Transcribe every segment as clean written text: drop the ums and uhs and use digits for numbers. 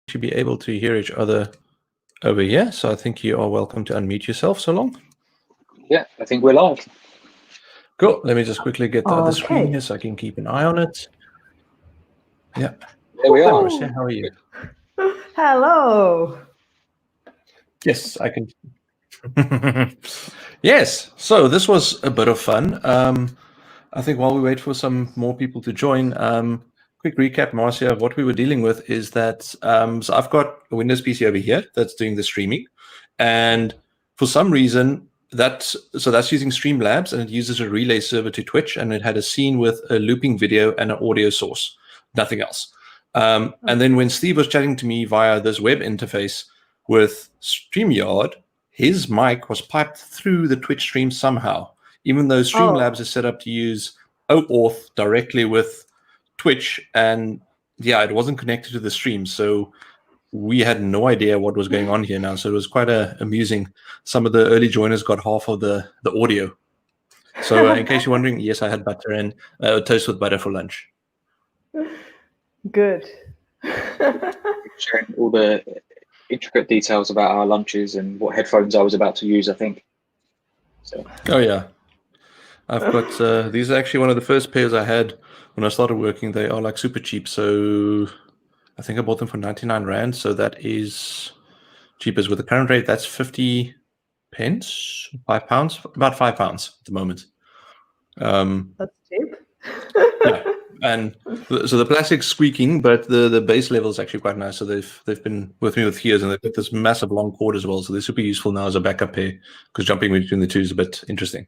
should be able to hear each other over here. So I think you are welcome to unmute yourself, so long. Yeah, I think we're live. Cool. Let me just quickly get the other screen here so I can keep an eye on it. Yeah. There we are. Marcia, how are you? Hello. Yes, I can. Yes. So this was a bit of fun. I think while we wait for some more people to join, quick recap, Marcia, of what we were dealing with is that, so I've got a Windows PC over here that's doing the streaming. And for some reason, that's using Streamlabs, and it uses a relay server to Twitch, and it had a scene with a looping video and an audio source, nothing else. And then when Steve was chatting to me via this web interface with StreamYard, his mic was piped through the Twitch stream somehow, even though Streamlabs is set up to use OAuth directly with Twitch, and yeah, it wasn't connected to the stream. So we had no idea what was going on here now. So it was quite amusing. Some of the early joiners got half of the audio. So in case you're wondering, yes, I had butter and toast with butter for lunch. Good. Sharing all the intricate details about our lunches and what headphones I was about to use, I think. So. Oh yeah, I've got these are actually one of the first pairs I had when I started working. They are like super cheap, so I think I bought them for 99 Rand. So that is cheap as with the current rate. That's 50 pence, £5, about £5 at the moment. That's cheap. Yeah. And so the plastic's squeaking, but the base level is actually quite nice. So they've been with me with years, and they've got this massive long cord as well. So they're super useful now as a backup pair, because jumping between the two is a bit interesting.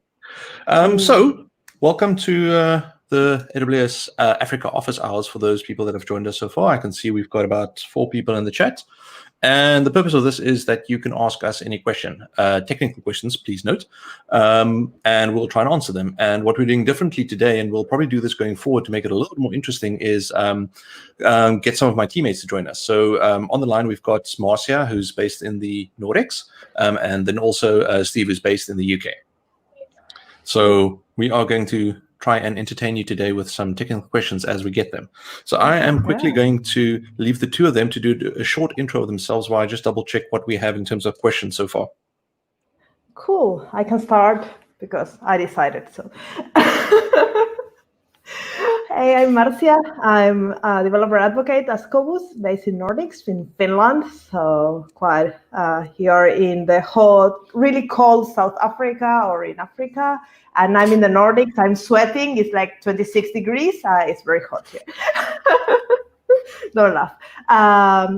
So welcome to the AWS Africa office hours for those people that have joined us so far. I can see we've got about 4 people in the chat. And the purpose of this is that you can ask us any question, technical questions, please note, and we'll try and answer them. And what we're doing differently today, and we'll probably do this going forward to make it a little bit more interesting, is get some of my teammates to join us. So on the line, we've got Marcia, who's based in the Nordics, and then also Steve, who's based in the UK. So we are going to try and entertain you today with some technical questions as we get them. So I am quickly going to leave the two of them to do a short intro of themselves while I just double check what we have in terms of questions so far. Cool. I can start because I decided so. Hey, I'm Marcia. I'm a developer advocate at Scobus, based in Nordics, in Finland. So quite here in the hot, really cold South Africa or in Africa. And I'm in the Nordics. I'm sweating. It's like 26 degrees. It's very hot here. Don't laugh.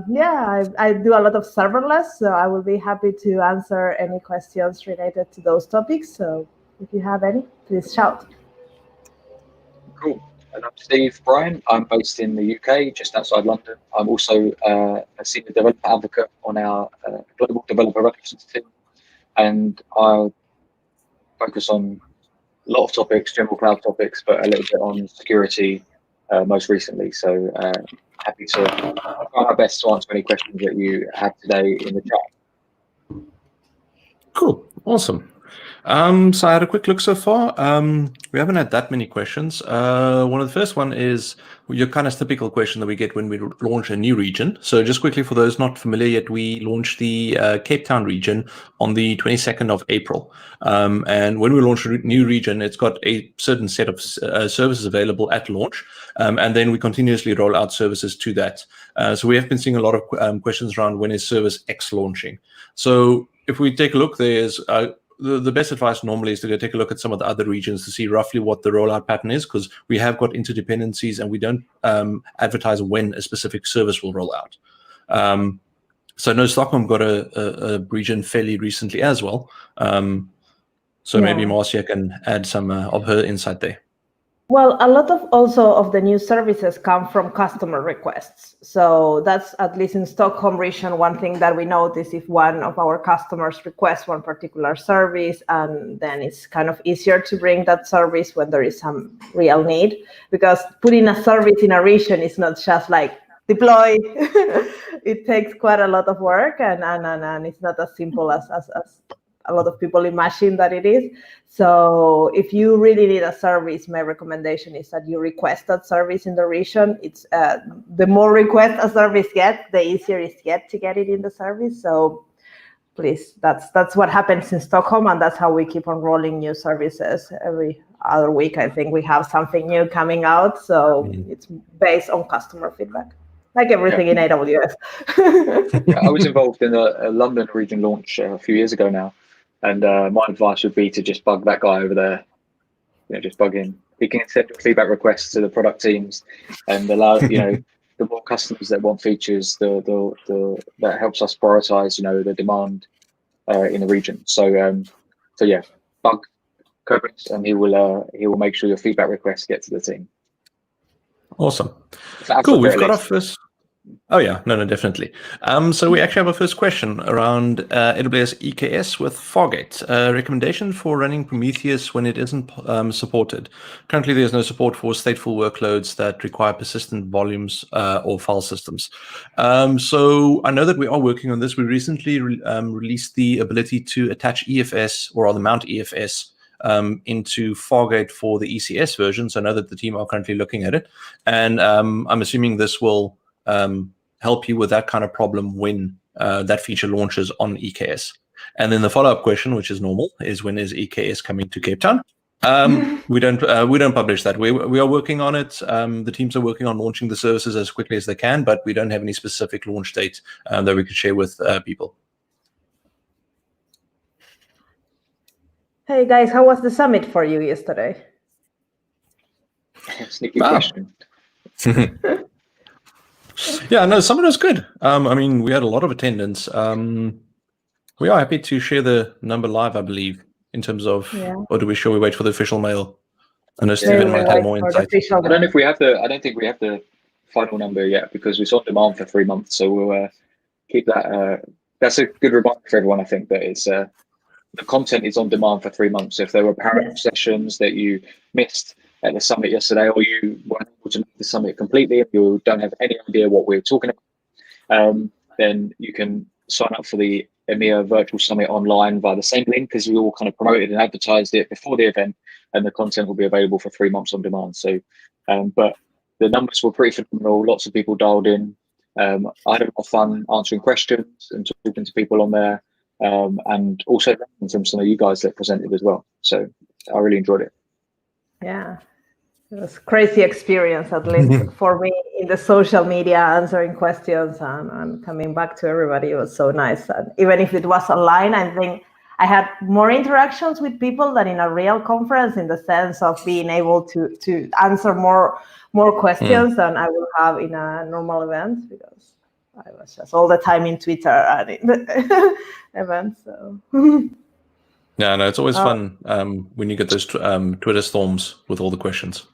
Yeah, I do a lot of serverless, so I will be happy to answer any questions related to those topics. So if you have any, please shout. Cool. And I'm Steve Bryan. I'm based in the UK, just outside London. I'm also a senior developer advocate on our global developer relations team, and I focus on a lot of topics, general cloud topics, but a little bit on security most recently. So happy to try my best to answer any questions that you have today in the chat. Cool, awesome. So I had a quick look so far. We haven't had that many questions. One of the first one is your kind of typical question that we get when we launch a new region. So just quickly, for those not familiar yet, we launched the Cape Town region on the 22nd of April. And when we launch a new region, it's got a certain set of services available at launch. And then we continuously roll out services to that. So we have been seeing a lot of questions around when is service X launching. So if we take a look, there's the best advice normally is to go take a look at some of the other regions to see roughly what the rollout pattern is, because we have got interdependencies and we don't advertise when a specific service will roll out. So I know Stockholm got a region fairly recently as well. So maybe Marcia can add some of her insight there. Well, a lot of the new services come from customer requests. So that's, at least in Stockholm region, one thing that we notice. If one of our customers requests one particular service, and then it's kind of easier to bring that service when there is some real need, because putting a service in a region is not just like deploy. It takes quite a lot of work, and it's not as simple as a lot of people imagine that it is. So if you really need a service, my recommendation is that you request that service in the region. It's the more requests a service gets, the easier it gets to get it in the service. So please, that's what happens in Stockholm, and that's how we keep on rolling new services. Every other week, I think we have something new coming out. So it's based on customer feedback, like everything in AWS. I was involved in a London region launch a few years ago now, and my advice would be to just bug that guy over there. Just bug him. He can send feedback requests to the product teams, and allow the more customers that want features, that helps us prioritize the demand in the region. So yeah, bug Koblenz, and he will make sure your feedback requests get to the team. Awesome. Cool. We've got our first. Oh yeah, no, definitely. So we actually have a first question around AWS EKS with Fargate. Recommendation for running Prometheus when it isn't supported. Currently, there's no support for stateful workloads that require persistent volumes or file systems. So I know that we are working on this. We recently released the ability to attach EFS, or rather mount EFS, into Fargate for the ECS version. So I know that the team are currently looking at it, and I'm assuming this will help you with that kind of problem when that feature launches on EKS. And then the follow-up question, which is normal, is when is EKS coming to Cape Town? We don't publish that. We are working on it. The teams are working on launching the services as quickly as they can, but we don't have any specific launch date that we could share with people. Hey guys, how was the summit for you yesterday? Sneaky question. Yeah, no, summit was good. I mean, we had a lot of attendance. We are happy to share the number live, I believe, in terms of, or do we wait for the official mail? I know Stephen might have more insight. I don't think we have the final number yet, because it's on demand for 3 months. So we'll keep that. That's a good reminder for everyone. I think that it's the content is on demand for 3 months. If there were parallel sessions that you missed at the summit yesterday, or you weren't able to make the summit completely, if you don't have any idea what we're talking about, then you can sign up for the EMEA Virtual Summit online via the same link, because we all kind of promoted and advertised it before the event, and the content will be available for 3 months on demand. So, but the numbers were pretty phenomenal. Lots of people dialed in. I had a lot of fun answering questions and talking to people on there, and also learning from some of you guys that presented as well. So I really enjoyed it. Yeah. It was a crazy experience, at least for me, in the social media, answering questions and coming back to everybody. It was so nice. And even if it was online, I think I had more interactions with people than in a real conference, in the sense of being able to answer more questions than I would have in a normal event, because I was just all the time in Twitter and in the events. So. Yeah, no, it's always fun when you get those Twitter storms with all the questions.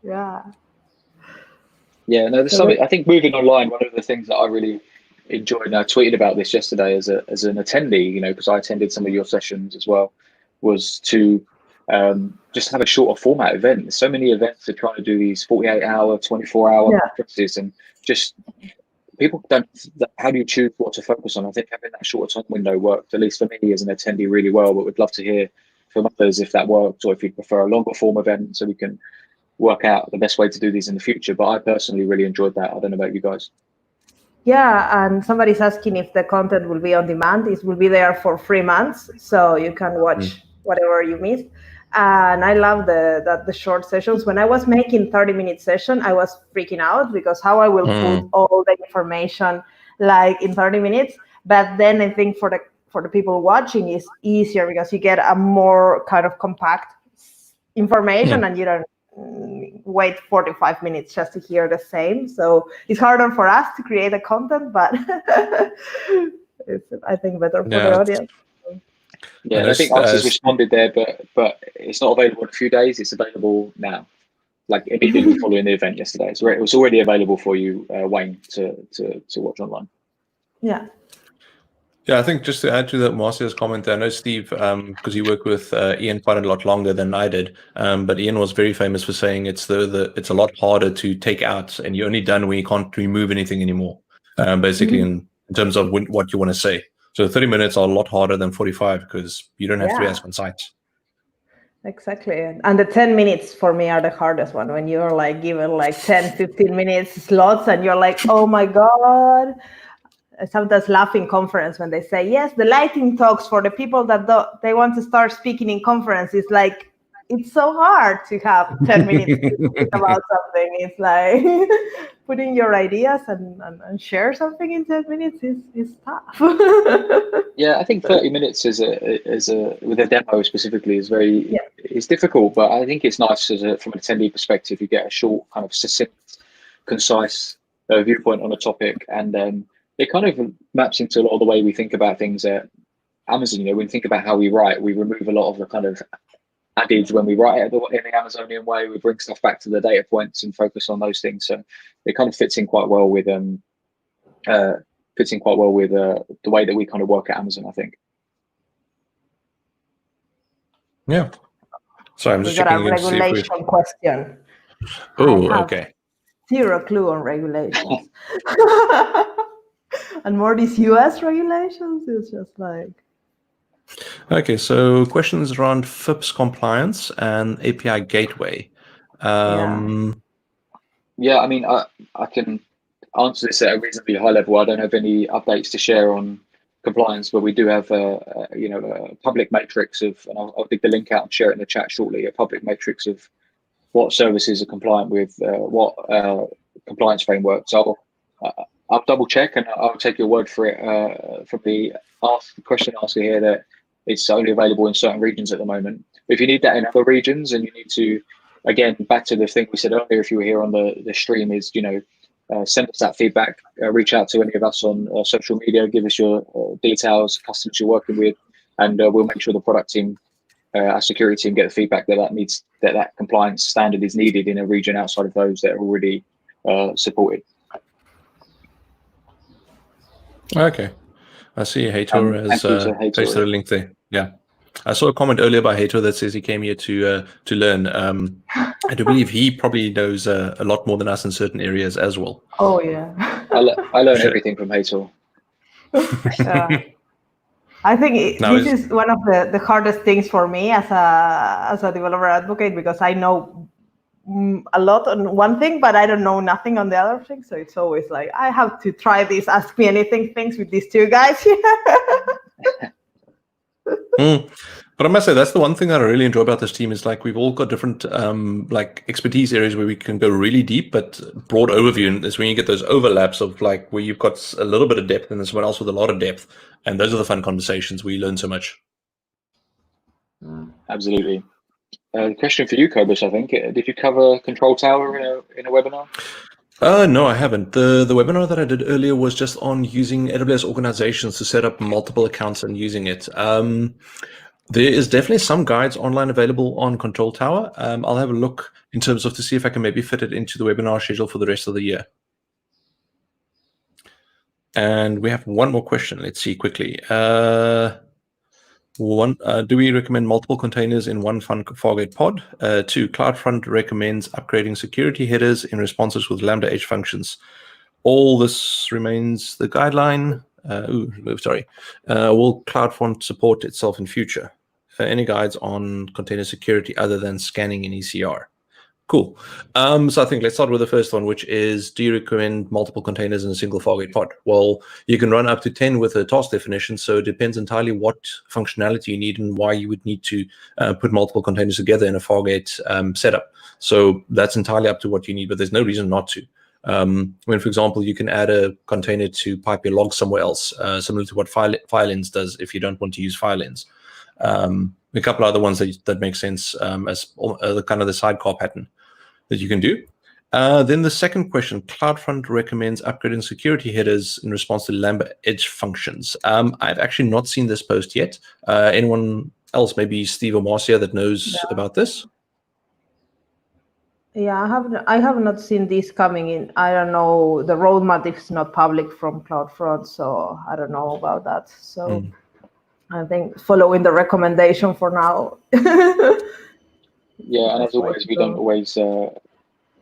Yeah, no, the summit, I think moving online, one of the things that I really enjoyed, and I tweeted about this yesterday as an attendee, because I attended some of your sessions as well, was to just have a shorter format event. There's so many events that try to do these 48-hour, 24-hour conferences, and just people don't. How do you choose what to focus on? I think having that shorter time window worked, at least for me as an attendee, really well. But we'd love to hear from others if that works, or if you prefer a longer form event, so we can work out the best way to do these in the future. But I personally really enjoyed that. I don't know about you guys. Yeah, and somebody's asking if the content will be on demand. It will be there for 3 months, so you can watch whatever you missed. And I love the short sessions. When I was making 30-minute session, I was freaking out, because how I will put all the information like in 30 minutes. But then I think for the people watching, it's easier, because you get a more kind of compact information, and you don't wait 45 minutes just to hear the same. So it's harder for us to create the content, but it's, I think, better for the audience. Yeah, I think Answers responded there, but it's not available in a few days. It's available now, like immediately following the event yesterday. So it was already available for you, Wayne, to watch online. Yeah. Yeah, I think just to add to that Marcia's comment, I know Steve, because you worked with Ian quite a lot longer than I did, but Ian was very famous for saying it's it's a lot harder to take out, and you're only done when you can't remove anything anymore, basically in terms of what you want to say. So 30 minutes are a lot harder than 45 because you don't have to Yeah. ask on site. Exactly. And the 10 minutes for me are the hardest one, when you're like given like 10, 15 minutes slots and you're like, oh my God. I sometimes laugh in conference when they say, yes, the lightning talks for the people that they want to start speaking in conference. It's like, it's so hard to have 10 minutes to speak about something. It's like putting your ideas and share something in 10 minutes is tough. Yeah, I think 30 minutes is a with a demo specifically is very Yeah. it's difficult, but I think it's nice from an attendee perspective. You get a short, kind of succinct, concise viewpoint on a topic, and it kind of maps into a lot of the way we think about things at Amazon. You know, when we think about how we write, we remove a lot of the kind of adage when we write it in the Amazonian way. We bring stuff back to the data points and focus on those things. So it kind of fits in quite well with the way that we kind of work at Amazon, I think. Yeah. Sorry, I'm just We got a checking in to see if we. regulation question. Oh, I have okay. zero clue on regulations. And more these US regulations is just like. Okay, so questions around FIPS compliance and API gateway. Yeah, I mean, I can answer this at a reasonably high level. I don't have any updates to share on compliance, but we do have a public matrix of, and I'll dig the link out and share it in the chat shortly, a public matrix of what services are compliant with what compliance framework. So I'll double check and I'll take your word for it from the question asker here that it's only available in certain regions at the moment. But if you need that in other regions and you need to, again, back to the thing we said earlier, if you were here on the stream, is, send us that feedback, reach out to any of us on social media, give us your details, customers you're working with, and we'll make sure the product team, our security team, get the feedback that compliance standard is needed in a region outside of those that are already supported. Okay. I see Hator has pasted a link there. Yeah. I saw a comment earlier by Hator that says he came here to learn. I do believe he probably knows a lot more than us in certain areas as well. Oh, yeah. I learn everything from Hator. Yeah. I think this is one of the hardest things for me as a developer advocate, because I know a lot on one thing, but I don't know nothing on the other thing. So it's always like, I have to try this ask me anything things with these two guys. But I must say, that's the one thing that I really enjoy about this team is like we've all got different like expertise areas where we can go really deep, but broad overview. And it's when you get those overlaps of like where you've got a little bit of depth and there's someone else with a lot of depth. And those are the fun conversations where you learn so much. Absolutely. Question for you, Cobus, I think. Did you cover Control Tower in a webinar? No, I haven't. The webinar that I did earlier was just on using AWS organizations to set up multiple accounts and using it. There is definitely some guides online available on Control Tower. I'll have a look in terms of to see if I can maybe fit it into the webinar schedule for the rest of the year. And we have one more question. Let's see quickly. One, do we recommend multiple containers in one Fargate pod? Two, CloudFront recommends upgrading security headers in responses with Lambda H functions. All this remains the guideline. Will CloudFront support itself in future? Any guides on container security other than scanning in ECR? Cool. So I think let's start with the first one, which is, do you recommend multiple containers in a single Fargate pod? Well, you can run up to 10 with a task definition, so it depends entirely what functionality you need and why you would need to put multiple containers together in a Fargate setup. So that's entirely up to what you need, but there's no reason not to. When, for example, you can add a container to pipe your logs somewhere else, similar to what Fileinz does if you don't want to use Fileinz. A couple other ones that make sense as the kind of the sidecar pattern that you can do. Then the second question, CloudFront recommends upgrading security headers in response to Lambda Edge functions. I've actually not seen this post yet. Anyone else, maybe Steve or Marcia, that knows about this? Yeah, I have not seen this coming in. I don't know, the roadmap is not public from CloudFront, so I don't know about that. So I think following the recommendation for now. Yeah, and as always, we don't always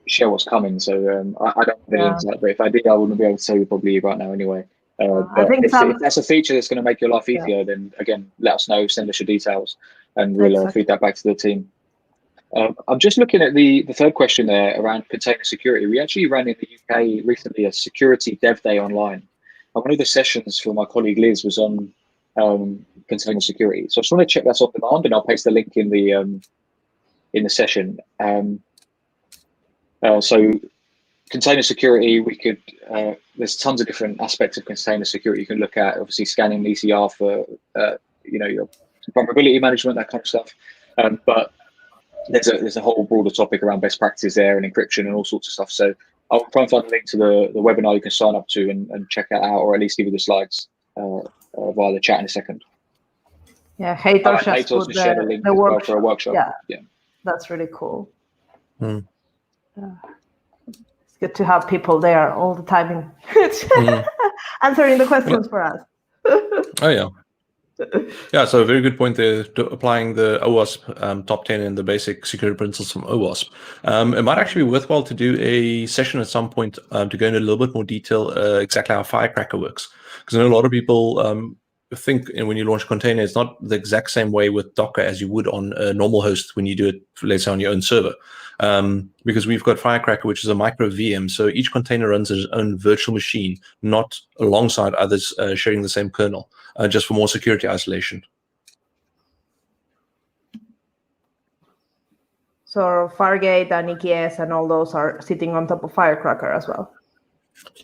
share what's coming, so I don't have any insight. But if I did, I wouldn't be able to tell you probably right now anyway. I think if that's a feature that's going to make your life easier, then again, let us know, send us your details, and we'll feed that back to the team. I'm just looking at the third question there around container security. We actually ran in the UK recently a security dev day online. And one of the sessions for my colleague Liz was on container security. So I just want to check that's on demand, and I'll paste the link in the session. So container security, we could, there's tons of different aspects of container security you can look at, obviously scanning ECR for, your vulnerability management, that kind of stuff. But there's a whole broader topic around best practices there and encryption and all sorts of stuff. So I'll try and find a link to the webinar you can sign up to and check that out, or at least give you the slides via the chat in a second. Yeah, Hator just put share the link as well for a workshop. Yeah, that's really cool. Mm. It's good to have people there all the time answering the questions for us. Oh, yeah. Yeah, so a very good point there, applying the OWASP top 10 and the basic security principles from OWASP. It might actually be worthwhile to do a session at some point to go into a little bit more detail exactly how Firecracker works. Because I know a lot of people think when you launch a container, it's not the exact same way with Docker as you would on a normal host when you do it, let's say, on your own server. Because we've got Firecracker, which is a micro VM. So each container runs its own virtual machine, not alongside others sharing the same kernel, just for more security isolation. So Fargate and EKS and all those are sitting on top of Firecracker as well.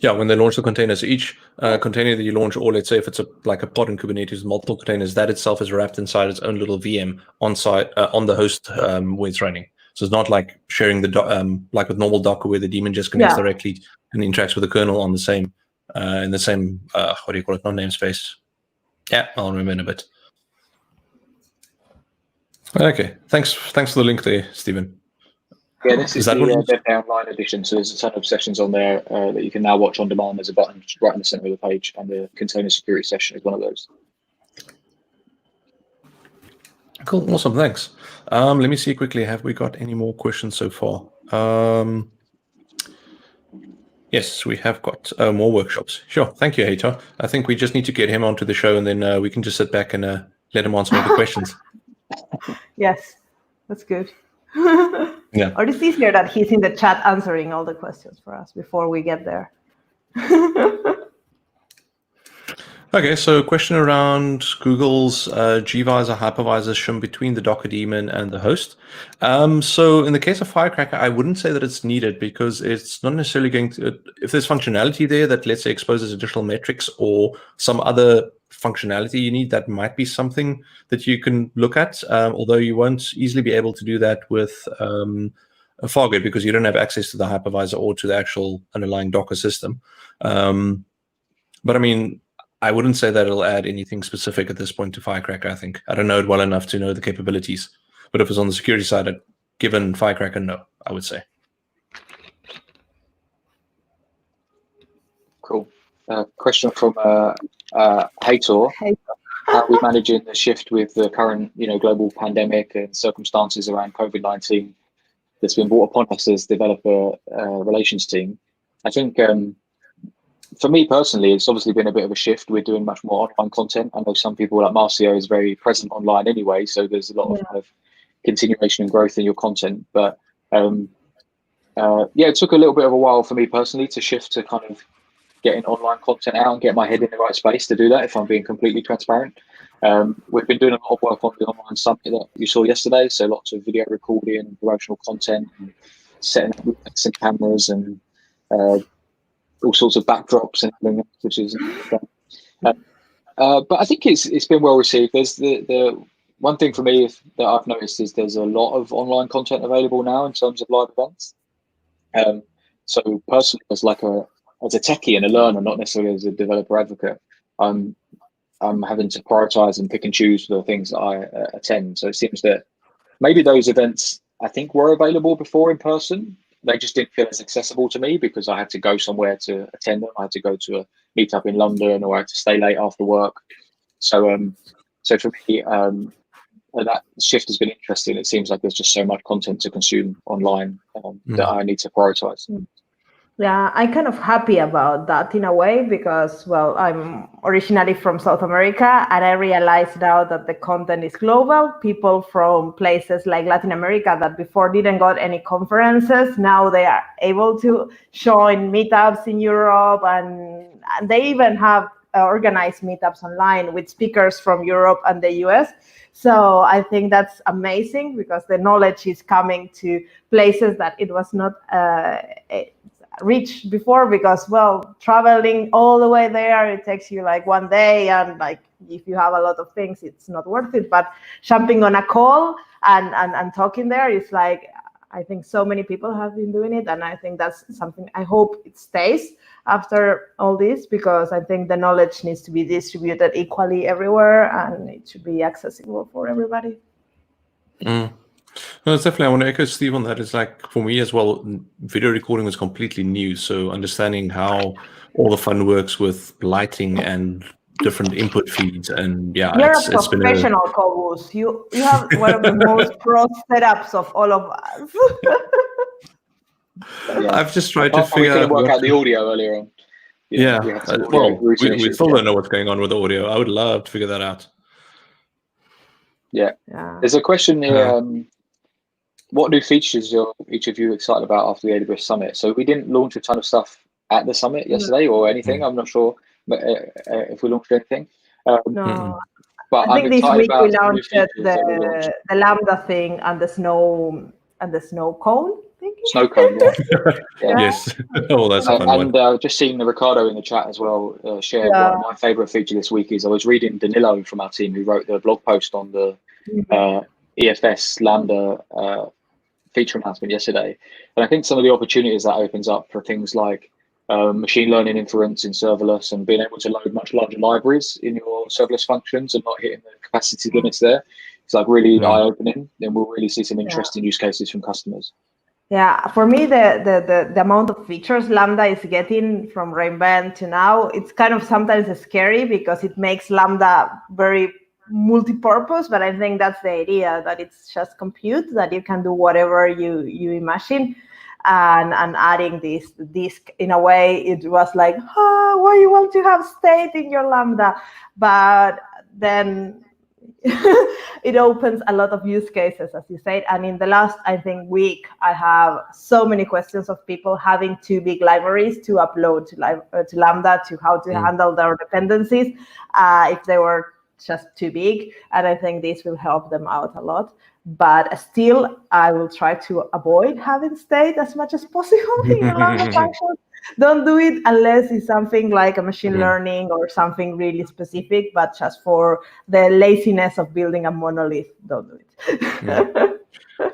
Yeah, when they launch the containers, each container that you launch, or let's say if it's like a pod in Kubernetes, multiple containers, that itself is wrapped inside its own little VM on site on the host where it's running. So it's not like sharing the like with normal Docker where the daemon just connects directly and interacts with the kernel on the same in the same what do you call it? Not namespace. Yeah, I'll remember in a bit. Okay, thanks for the link there, Stephen. Yeah, this is the Dev Day Online edition, so there's a ton of sessions on there that you can now watch on demand. There's a button right in the center of the page, and the container security session is one of those. Cool, awesome, thanks. Let me see quickly, have we got any more questions so far? Yes, we have got more workshops. Sure, thank you, Hator. I think we just need to get him onto the show, and then we can just sit back and let him answer all the questions. Yes, that's good. Yeah. Or it's easier that he's in the chat answering all the questions for us before we get there. Okay, so question around Google's gvisor hypervisor shim between the Docker daemon and the host. So in the case of Firecracker, I wouldn't say that it's needed because it's not necessarily going to, if there's functionality there that, let's say, exposes additional metrics or some other functionality you need, that might be something that you can look at, although you won't easily be able to do that with a Fargate because you don't have access to the hypervisor or to the actual underlying Docker system. But I mean, I wouldn't say that it'll add anything specific at this point to Firecracker, I think. I don't know it well enough to know the capabilities. But if it's on the security side, given Firecracker, no, I would say. Cool. Question from Hator. How are we managing the shift with the current, global pandemic and circumstances around COVID-19 that's been brought upon us as developer relations team? I think for me personally, it's obviously been a bit of a shift. We're doing much more online content. I know some people like Marcio is very present online anyway, so there's a lot of kind of continuation and growth in your content. But it took a little bit of a while for me personally to shift to kind of getting online content out and get my head in the right space to do that, if I'm being completely transparent. We've been doing a lot of work on the online summit that you saw yesterday, so lots of video recording and promotional content and setting up some cameras and all sorts of backdrops and everything, which is but I think it's been well received. There's the one thing for me that I've noticed is there's a lot of online content available now in terms of live events. So personally, as a techie and a learner, not necessarily as a developer advocate, I'm having to prioritize and pick and choose for the things that I attend. So it seems that maybe those events I think were available before in person. They just didn't feel as accessible to me because I had to go somewhere to attend them. I had to go to a meetup in London, or I had to stay late after work. So for me, that shift has been interesting. It seems like there's just so much content to consume online that I need to prioritize. Yeah, I'm kind of happy about that in a way because, well, I'm originally from South America and I realize now that the content is global. People from places like Latin America that before didn't got any conferences, now they are able to join meetups in Europe and they even have organized meetups online with speakers from Europe and the US. So I think that's amazing because the knowledge is coming to places that it was not reached before because, well, traveling all the way there, it takes you like one day, and like if you have a lot of things, it's not worth it. But jumping on a call and talking there is like, I think so many people have been doing it, and I think that's something I hope it stays after all this, because I think the knowledge needs to be distributed equally everywhere and it should be accessible for everybody. No, it's definitely, I want to echo Steve on that. It's like, for me as well, video recording was completely new. So understanding how all the fun works with lighting and different input feeds. And yeah, You're it's a been professional, Cobus. You have one of the most pro setups of all of us. Yeah. I've just tried to We figure couldn't out work out the audio earlier on. Yeah. We had some audio Well, routing we issues, still yeah. don't know what's going on with the audio. I would love to figure that out. Yeah. Yeah. There's a question here. What new features are each of you excited about after the AWS Summit? So we didn't launch a ton of stuff at the summit yesterday or anything. I'm not sure if we launched anything. No, But I think I'm this excited week about we some new launched features that we launched. the Lambda thing and the snow cone thing. Snow cone, yeah. Yeah. Yes. Oh, that's a fun one. And just seeing the Ricardo in the chat as well shared one of my favorite feature this week is I was reading Danilo from our team who wrote the blog post on the EFS Lambda feature announcement yesterday. And I think some of the opportunities that opens up for things like machine learning inference in serverless and being able to load much larger libraries in your serverless functions and not hitting the capacity limits there. It's like really eye-opening, and we'll really see some interesting use cases from customers. Yeah, for me, the amount of features Lambda is getting from reinvent to now, it's kind of sometimes scary because it makes Lambda very multi-purpose, but I think that's the idea, that it's just compute, that you can do whatever you imagine. And adding this disk, in a way, it was like, why you want to have state in your Lambda? But then it opens a lot of use cases, as you said. And in the last, I think, week, I have so many questions of people having too big libraries to upload to Lambda, to how to handle their dependencies if they were just too big. And I think this will help them out a lot. But still, I will try to avoid having state as much as possible in your Lambda functions. Don't do it unless it's something like a machine learning or something really specific, but just for the laziness of building a monolith, don't do it.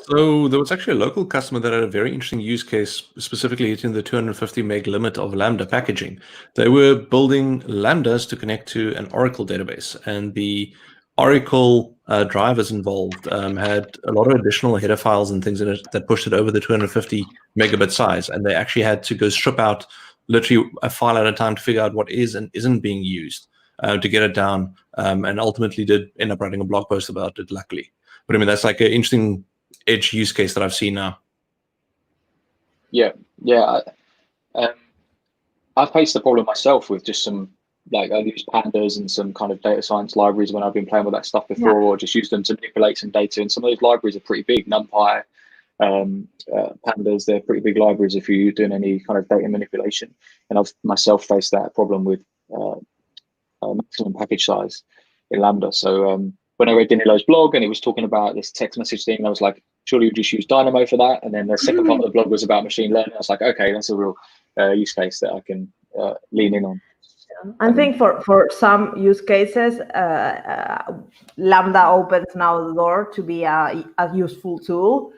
So there was actually a local customer that had a very interesting use case, specifically hitting the 250 meg limit of Lambda packaging. They were building Lambdas to connect to an Oracle database, and the Oracle drivers involved had a lot of additional header files and things in it that pushed it over the 250 megabit size. And they actually had to go strip out literally a file at a time to figure out what is and isn't being used to get it down, and ultimately did end up writing a blog post about it, luckily. But I mean, that's like an interesting edge use case that I've seen now. Yeah. I've faced the problem myself with just some, like, I use pandas and some kind of data science libraries when I've been playing with that stuff before, or just use them to manipulate some data. And some of those libraries are pretty big. NumPy, pandas, they're pretty big libraries if you're doing any kind of data manipulation. And I've myself faced that problem with maximum package size in Lambda. So when I read Danilo's blog and he was talking about this text message thing, I was like, surely you just use Dynamo for that. And then the second part of the blog was about machine learning. I was like, okay, that's a real use case that I can lean in on. I think for some use cases, Lambda opens now the door to be a useful tool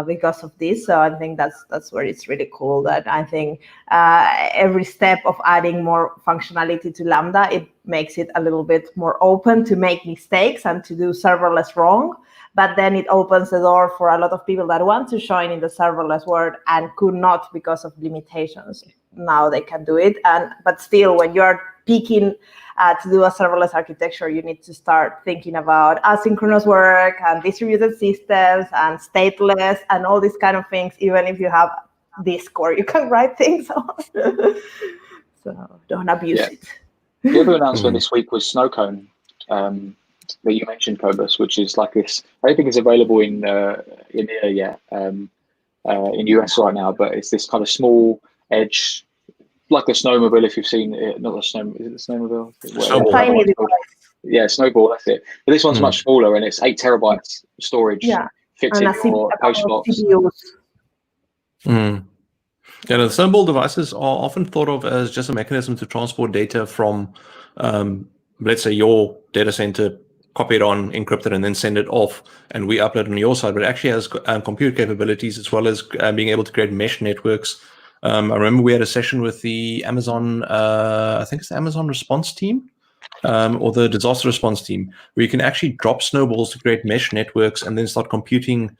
because of this. So I think that's where it's really cool, that I think every step of adding more functionality to Lambda, it makes it a little bit more open to make mistakes and to do serverless wrong. But then it opens the door for a lot of people that want to join in the serverless world and could not because of limitations. Now they can do it. But still, when you're picking to do a serverless architecture, you need to start thinking about asynchronous work and distributed systems and stateless and all these kind of things, even if you have disk where you can write things on. So don't abuse it. The other announcement this week was Snowcone, that you mentioned, Cobus, which is like this. I don't think it's available in EMEA yet, in US right now, but it's this kind of small edge, like a snowmobile. If you've seen it, not the snow, is it the snowmobile? Snowball. Tiny device. Yeah, snowball. That's it. But this one's much smaller, and it's 8 terabytes storage. Yeah, Fits and in your post box. Yeah, the snowball devices are often thought of as just a mechanism to transport data from, let's say, your data center, copy it on, encrypt it, and then send it off, and we upload it on your side. But it actually has compute capabilities as well as being able to create mesh networks. I remember we had a session with the Amazon, I think it's the Amazon response team, or the disaster response team, where you can actually drop snowballs to create mesh networks and then start computing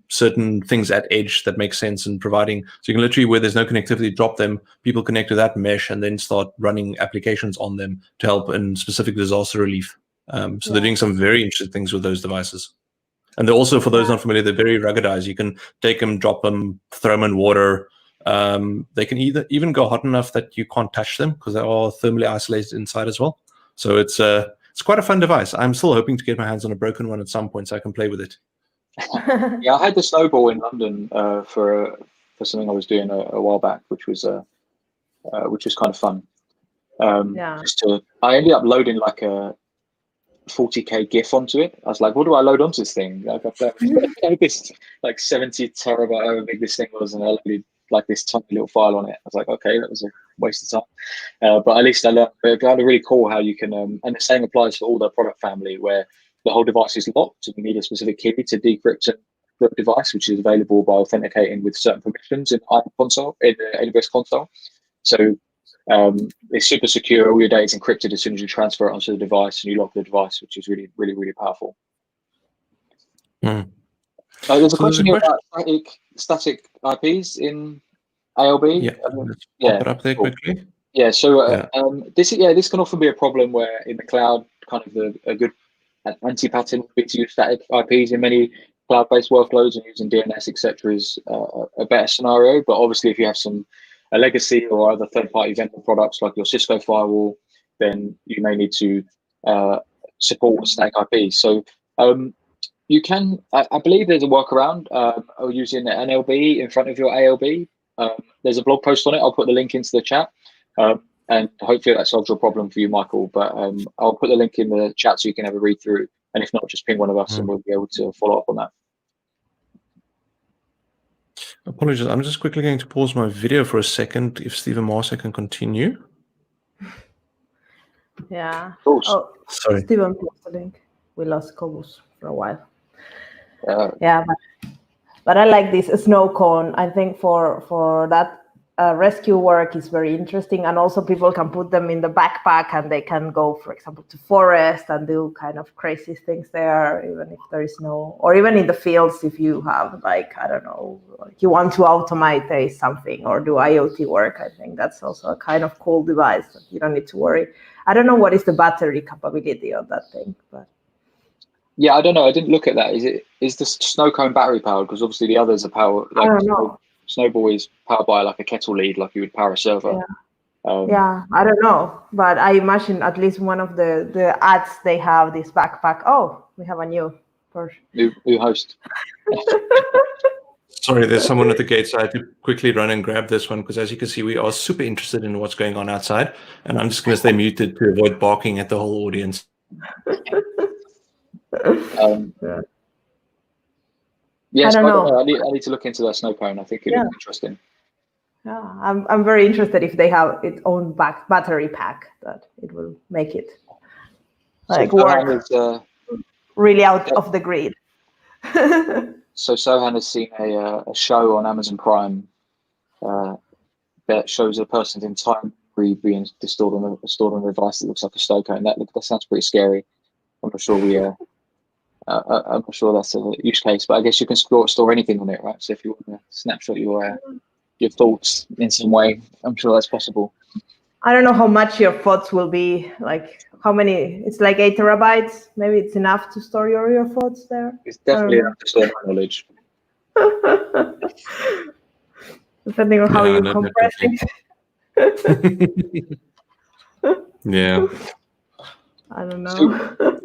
certain things at edge that make sense and providing. So you can literally, where there's no connectivity, drop them, people connect to that mesh and then start running applications on them to help in specific disaster relief. So they're doing some very interesting things with those devices. And they're also, for those not familiar, they're very ruggedized. You can take them, drop them, throw them in water. They can even go hot enough that you can't touch them because they are thermally isolated inside as well. So it's quite a fun device. I'm still hoping to get my hands on a broken one at some point so I can play with it. Yeah, I had the snowball in London for something I was doing a while back, which was kind of fun. I ended up loading like a 40K GIF onto it. I was like, what do I load onto this thing? Like this like 70 terabyte, however big this thing was, and I loaded like this tiny little file on it. I was like, okay, that was a waste of time. But at least I learned. But kind of really cool how you can, and the same applies for all the product family, where the whole device is locked and you need a specific key to decrypt the device, which is available by authenticating with certain permissions in the AWS console. So it's super secure. All your data is encrypted as soon as you transfer it onto the device and you lock the device, which is really, really, really powerful. There's a question here about static IPs in ALB. Let's pop it up there quickly. Yeah, so this can often be a problem where in the cloud, kind of a good anti-pattern would be to use static IPs in many cloud-based workloads, and using DNS, etc., is a better scenario. But obviously, if you have a legacy or other third-party vendor products like your Cisco firewall, then you may need to support static IPs. So you can, I believe there's a workaround using an NLB in front of your ALB. There's a blog post on it. I'll put the link into the chat. And hopefully that solves your problem for you, Michael. But I'll put the link in the chat so you can have a read through. And if not, just ping one of us and we'll be able to follow up on that. Apologies. I'm just quickly going to pause my video for a second if Stephen Marser can continue. Yeah. Oh, sorry. Stephen, post the link. We lost Cobus for a while. But I like this snow cone. I think for that rescue work is very interesting, and also people can put them in the backpack and they can go, for example, to forest and do kind of crazy things there, even if there is no, or even in the fields if you have, like, I don't know, you want to automate something or do IoT work. I think that's also a kind of cool device that you don't need to worry. I don't know what is the battery capability of that thing, but yeah, I don't know. I didn't look at that. Is the snow cone battery powered? Because obviously the others are powered. Like, I don't know. Snowball is powered by like a kettle lead, like you would power a server. Yeah, I don't know, but I imagine at least one of the ads they have this backpack. Oh, we have a new person. New host. Sorry, there's someone at the gate, so I had to quickly run and grab this one because, as you can see, we are super interested in what's going on outside, and I'm just going to stay muted to avoid barking at the whole audience. Yes, I don't know. I need to look into that snow cone. I think it'd be interesting. Yeah, I'm very interested if they have its own battery pack that it will make it like work really out of the grid. So Sohan has seen a show on Amazon Prime that shows a person's entire memory being stored on a device that looks like a snow cone. That sounds pretty scary. I'm not sure I'm not sure that's a use case, but I guess you can store anything on it, right? So if you want to snapshot your thoughts in some way, I'm sure that's possible. I don't know how much your thoughts will be, like how many, it's like 8 terabytes. Maybe it's enough to store your thoughts there. It's definitely enough to store my knowledge. depending on how Yeah, you no, compress definitely. it. Yeah. I don't know.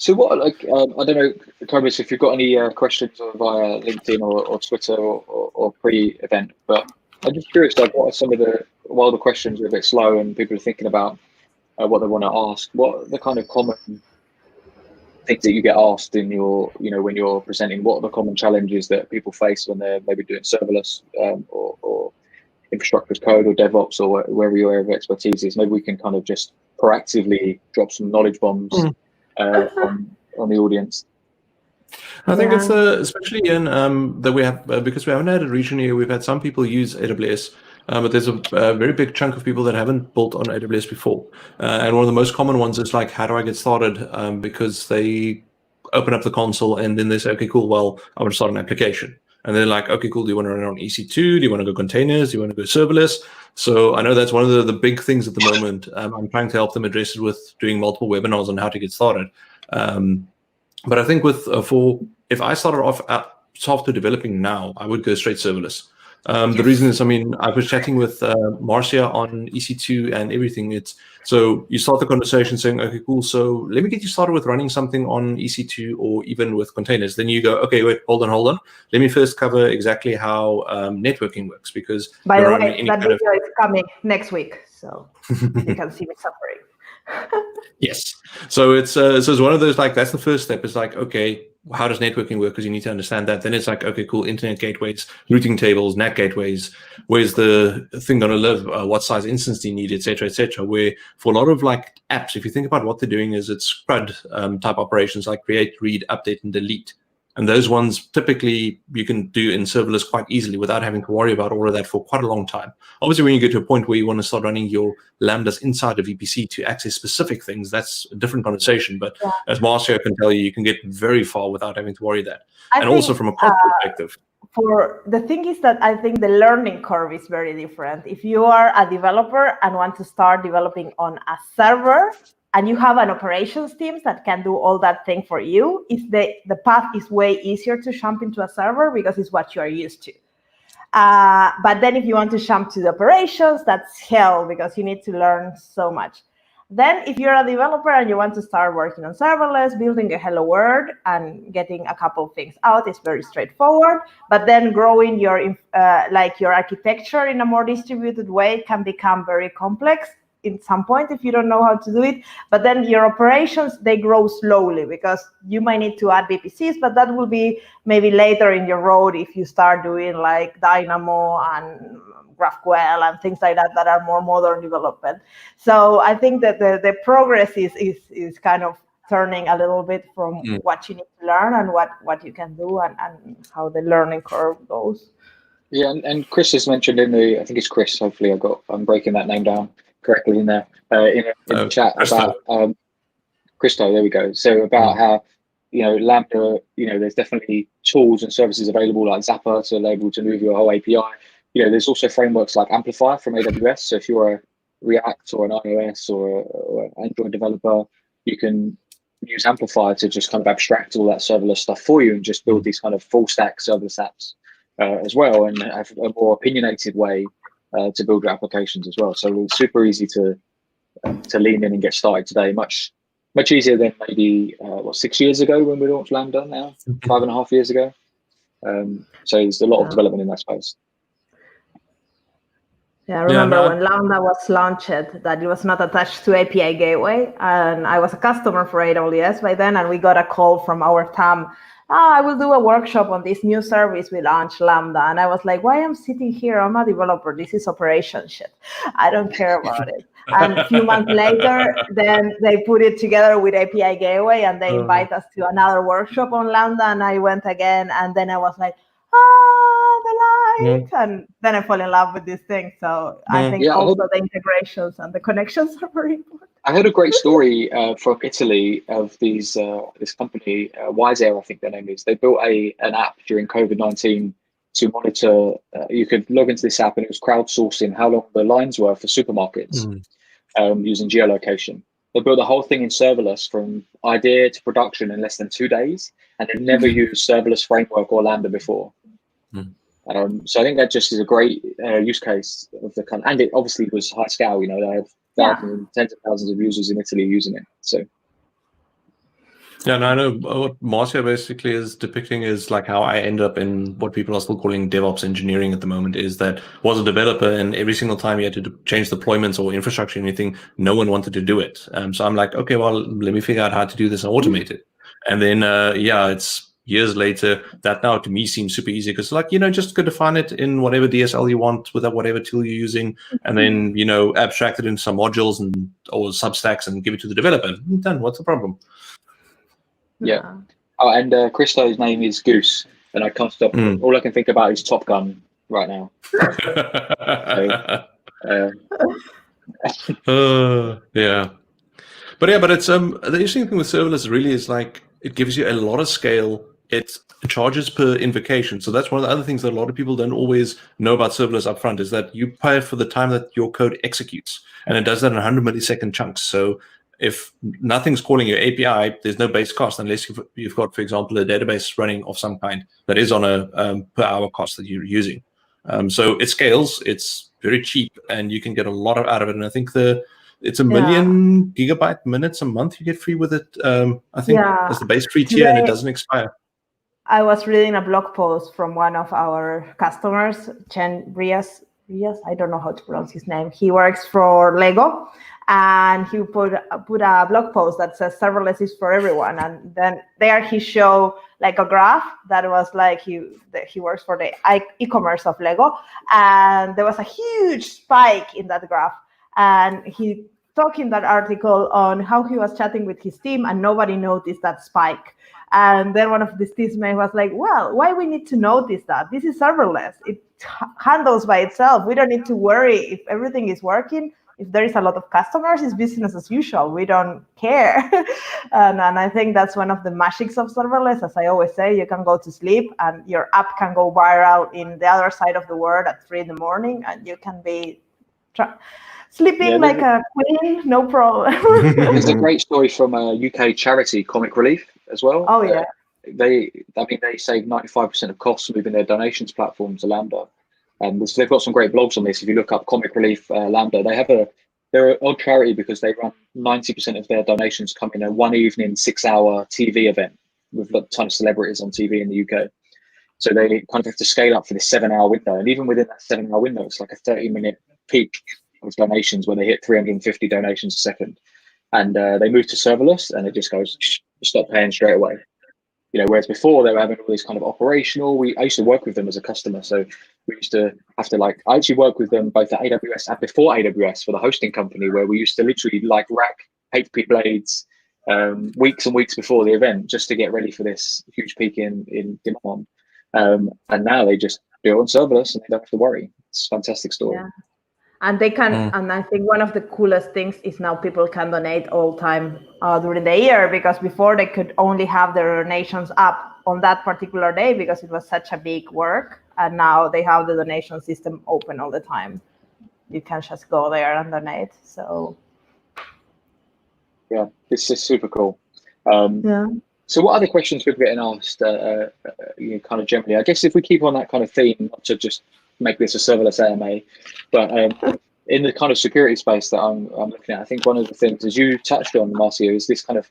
So what, like, I don't know, Cobus, if you've got any questions via LinkedIn or Twitter or pre-event, but I'm just curious, like, what are some of while the questions are a bit slow and people are thinking about what they want to ask, what are the kind of common things that you get asked in when you're presenting? What are the common challenges that people face when they're maybe doing serverless or infrastructure as code or DevOps or wherever your area of expertise is? Maybe we can kind of just proactively drop some knowledge bombs on the audience. I think it's especially in that we have because we haven't had it regionally. We've had some people use AWS, but there's a very big chunk of people that haven't built on AWS before. And one of the most common ones is like, how do I get started? Because they open up the console and then they say, okay, cool. Well, I want to start an application. And they're like, okay, cool. Do you want to run it on EC2? Do you want to go containers? Do you want to go serverless? So I know that's one of the big things at the moment. I'm trying to help them address it with doing multiple webinars on how to get started. But I think if I started off software developing now, I would go straight serverless. The reason is, I mean, I was chatting with Marcia on EC2 and everything. So you start the conversation saying, okay, cool. So let me get you started with running something on EC2 or even with containers. Then you go, okay, wait, hold on. Let me first cover exactly how networking works, because by the way, that video is coming next week, so you can see me suffering. Yes. So it's one of those, like, that's the first step. It's like, okay, how does networking work? Because you need to understand that. Then it's like, okay, cool, internet gateways, routing tables, NAT gateways. Where's the thing going to live? What size instance do you need, et cetera, where for a lot of like apps, if you think about what they're doing, is it's CRUD type operations like create, read, update, and delete. And those ones typically you can do in serverless quite easily without having to worry about all of that for quite a long time. Obviously, when you get to a point where you want to start running your Lambdas inside of VPC to access specific things, that's a different conversation. But as Marcia can tell you, you can get very far without having to worry that. And also from a cost perspective. For the thing is that I think the learning curve is very different. If you are a developer and want to start developing on a server, and you have an operations team that can do all that thing for you, the path is way easier to jump into a server because it's what you are used to. But then if you want to jump to the operations, that's hell because you need to learn so much. Then if you're a developer and you want to start working on serverless, building a hello world and getting a couple of things out is very straightforward. But then growing your architecture in a more distributed way can become very complex in some point if you don't know how to do it. But then your operations, they grow slowly because you might need to add VPCs, but that will be maybe later in your road if you start doing like Dynamo and GraphQL and things like that are more modern development. So I think that the progress is kind of turning a little bit from what you need to learn and what you can do and how the learning curve goes. Yeah, and Chris has mentioned I think it's Chris, hopefully I'm breaking that name down correctly in there, in the chat about Christo, there we go. So about how, Lambda, there's definitely tools and services available like Zapper to enable to move your whole API. There's also frameworks like Amplify from AWS. So if you're a React or an iOS or an Android developer, you can use Amplify to just kind of abstract all that serverless stuff for you and just build these kind of full stack serverless apps as well, and have a more opinionated way to build your applications as well. So it's super easy to lean in and get started today. Much easier than maybe 6 years ago when we launched Lambda. Now 5.5 years ago. So there's a lot of development in that space. Yeah, I remember when Lambda was launched that it was not attached to API Gateway, and I was a customer for AWS by then, and we got a call from our TAM. I will do a workshop on this new service we launched, Lambda. And I was like, why am I sitting here? I'm a developer. This is operation shit. I don't care about it. And a few months later, then they put it together with API Gateway and they invite us to another workshop on Lambda. And I went again. And then I was like, the light. And then I fell in love with this thing. So I think also the integrations and the connections are very important. I heard a great story from Italy of this company, Wiseair, I think their name is. They built an app during COVID-19 to monitor. You could log into this app and it was crowdsourcing how long the lines were for supermarkets using geolocation. They built the whole thing in serverless from idea to production in less than 2 days, and they've never used serverless framework or Lambda before. So I think that just is a great use case of the kind, and it obviously was high scale. You know, they had thousands, tens of thousands of users in Italy using it. So. Yeah, no, I know what Marcia basically is depicting is like how I end up in what people are still calling DevOps engineering at the moment, is that was a developer, and every single time you had to change deployments or infrastructure or anything, no one wanted to do it. So I'm like, okay, well, let me figure out how to do this and automate it. And then, it's years later that now to me seems super easy because like, just go define it in whatever DSL you want with whatever tool you're using, and then, abstract it into some modules or substacks and give it to the developer. Done. What's the problem? Yeah. Oh, and Christo's name is Goose, and I can't stop. All I can think about is Top Gun right now. Yeah. But it's the interesting thing with serverless really is like it gives you a lot of scale. It charges per invocation. So that's one of the other things that a lot of people don't always know about serverless upfront, is that you pay for the time that your code executes, and it does that in 100 millisecond chunks. So if nothing's calling your API, there's no base cost unless you've got, for example, a database running of some kind that is on a per hour cost that you're using. So it scales, it's very cheap, and you can get a lot out of it. And I think it's 1 million gigabyte minutes a month you get free with it. I think as the base free tier, and it doesn't expire. I was reading a blog post from one of our customers, Chen Rias. I don't know how to pronounce his name. He works for Lego, and he put a blog post that says serverless is for everyone. And then there he showed like a graph that was like he works for the e-commerce of Lego, and there was a huge spike in that graph. And he talked in that article on how he was chatting with his team, and nobody noticed that spike. And then one of the teammates was like, well, why we need to notice that? This is serverless. It handles by itself. We don't need to worry if everything is working. If there is a lot of customers, it's business as usual. We don't care. and I think that's one of the magics of serverless. As I always say, you can go to sleep and your app can go viral in the other side of the world at 3 in the morning, and you can be sleeping like a queen, no problem. There's a great story from a UK charity, Comic Relief, as well. Oh yeah. They save 95% of costs moving their donations platform to Lambda. So they've got some great blogs on this. If you look up Comic Relief Lambda, they're an odd charity because they run 90% of their donations come in a one evening 6-hour TV event with a ton of celebrities on TV in the UK. So they kind of have to scale up for this 7-hour window. And even within that 7-hour window, it's like a 30-minute peak of donations when they hit 350 donations a second. And they move to serverless, and it just goes, stop paying straight away. Whereas before they were having all this kind of operational. I used to work with them as a customer, so we used to have to I actually work with them both at AWS and before AWS for the hosting company, where we used to literally rack HP blades weeks and weeks before the event just to get ready for this huge peak in demand. And now they just do it on serverless and they don't have to worry. It's a fantastic story. Yeah. And they can, and I think one of the coolest things is now people can donate all time during the year, because before they could only have their donations up on that particular day because it was such a big work. And now they have the donation system open all the time. You can just go there and donate. So yeah, this is super cool. So what other questions we're getting asked, kind of generally? I guess if we keep on that kind of theme, not to just make this a serverless AMA, but in the kind of security space that I'm looking at, I think one of the things, as you touched on, Marcio, is this kind of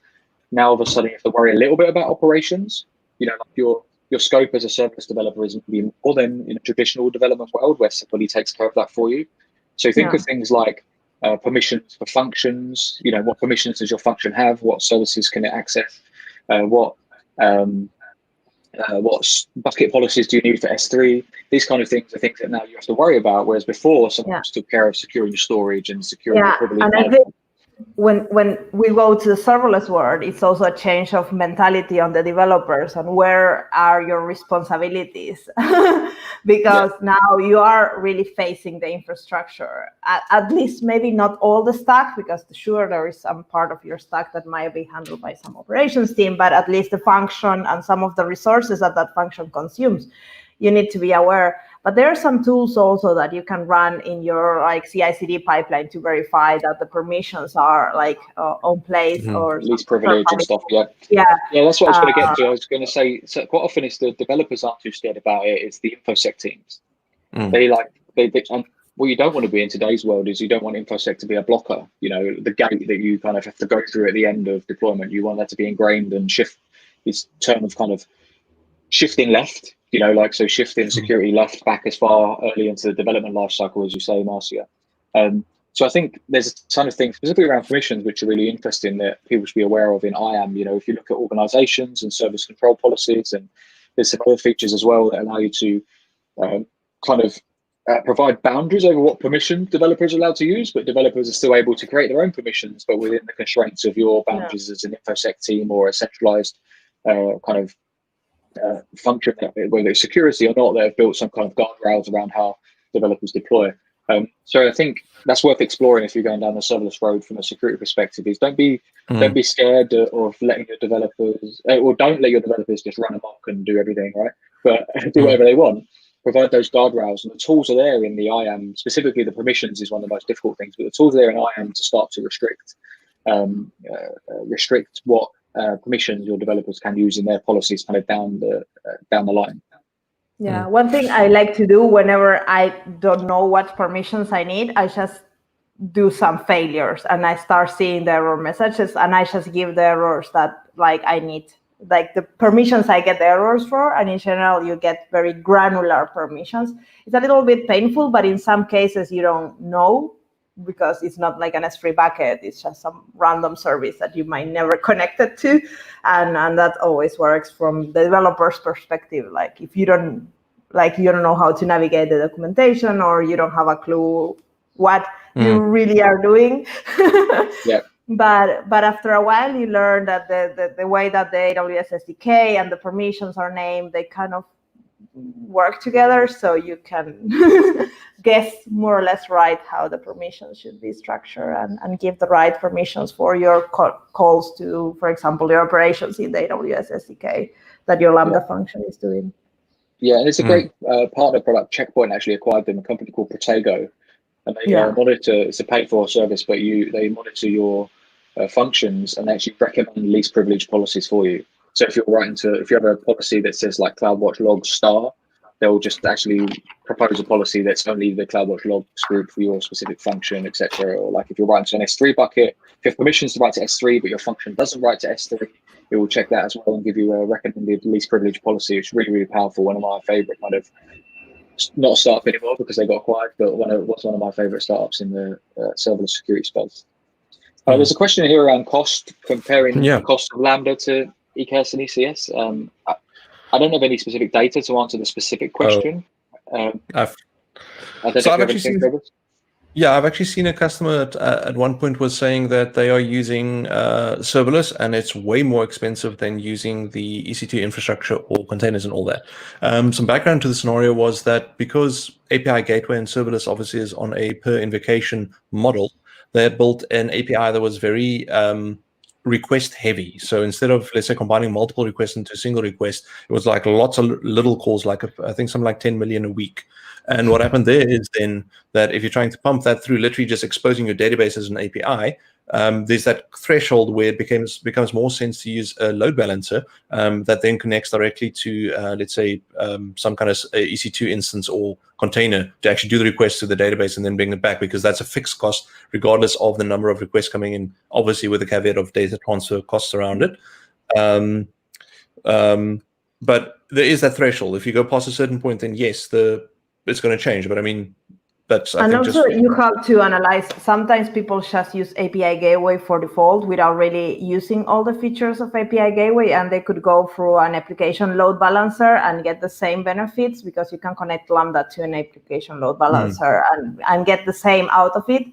now all of a sudden you have to worry a little bit about operations. Your scope as a serverless developer is maybe more than in a traditional development world where somebody takes care of that for you. So think of things like permissions for functions. What permissions does your function have? What services can it access? What bucket policies do you need for S3? These kind of things are things that now you have to worry about, whereas before someone just took care of securing your storage and securing your privilege. And I think when we go to the serverless world, it's also a change of mentality on the developers and where are your responsibilities, because now you are really facing the infrastructure, at least maybe not all the stack, because sure there is some part of your stack that might be handled by some operations team, but at least the function and some of the resources that function consumes, you need to be aware. But there are some tools also that you can run in your like CI/CD pipeline to verify that the permissions are like on place or least privilege and stuff. Yeah, that's what I was going to get to. I was going to say, so quite often it's the developers aren't too scared about it. It's the InfoSec teams. They what you don't want to be in today's world is you don't want InfoSec to be a blocker. You know, the gate that you kind of have to go through at the end of deployment. You want that to be ingrained and shift this term of kind of shifting left. You know, like so shifting security left back as far early into the development lifecycle, as you say, Marcia. So I think there's a ton of things specifically around permissions which are really interesting that people should be aware of in IAM. You know, if you look at organizations and service control policies, and there's some other features as well that allow you to provide boundaries over what permission developers are allowed to use, but developers are still able to create their own permissions, but within the constraints of your boundaries as an InfoSec team or a centralized function, whether it's security or not, they've built some kind of guardrails around how developers deploy. So I think that's worth exploring if you're going down the serverless road from a security perspective. Is don't be scared of letting your developers, or don't let your developers just run amok and do everything, right? But do whatever they want. Provide those guardrails, and the tools are there in the IAM. Specifically, the permissions is one of the most difficult things, but the tools are there in IAM to start to restrict what permissions your developers can use in their policies kind of down the line. Yeah, one thing I like to do whenever I don't know what permissions I need, I just do some failures and I start seeing the error messages and I just give the errors that like I need. Like the permissions I get the errors for, and in general you get very granular permissions. It's a little bit painful, but in some cases you don't know because it's not like an S3 bucket, it's just some random service that you might never connect it to, and that always works from the developer's perspective. Like if you don't know how to navigate the documentation or you don't have a clue what you really are doing. Yeah. But after a while, you learn that the way that the AWS SDK and the permissions are named, they kind of work together, so you can guess more or less right how the permissions should be structured and give the right permissions for your calls to, for example, your operations in the AWS SDK that your Lambda function is doing. Yeah, and it's a great partner product. Checkpoint actually acquired them, a company called Protego, and they monitor. It's a paid-for service, but they monitor your functions and actually recommend least privilege policies for you. So if you have a policy that says like CloudWatch logs star, they'll just actually propose a policy that's only the CloudWatch logs group for your specific function, etc. Or like if you're writing to an S3 bucket, if you have permissions to write to S3, but your function doesn't write to S3, it will check that as well and give you a recommended least privilege policy. It's really, really powerful. One of my favorite kind of, not a startup anymore because they got acquired, but was one of my favorite startups in the serverless security space. There's a question here around cost, comparing the cost of Lambda to EKS and ECS. I don't have any specific data to answer the specific question. I've actually seen a customer at one point was saying that they are using serverless and it's way more expensive than using the EC2 infrastructure or containers and all that. Some background to the scenario was that because API gateway and serverless obviously is on a per invocation model, they had built an API that was very request heavy. So instead of, let's say, combining multiple requests into a single request, it was like lots of little calls, like I think something like 10 million a week. And what happened there is then that if you're trying to pump that through, literally just exposing your database as an API, there's that threshold where it becomes more sense to use a load balancer that then connects directly to, let's say, some kind of EC2 instance or container to actually do the request to the database and then bring it back, because that's a fixed cost regardless of the number of requests coming in, obviously with the caveat of data transfer costs around it. But there is that threshold. If you go past a certain point, then yes, it's going to change. But I mean, you have to analyze. Sometimes people just use API Gateway for default without really using all the features of API Gateway, and they could go through an application load balancer and get the same benefits because you can connect Lambda to an application load balancer and get the same out of it.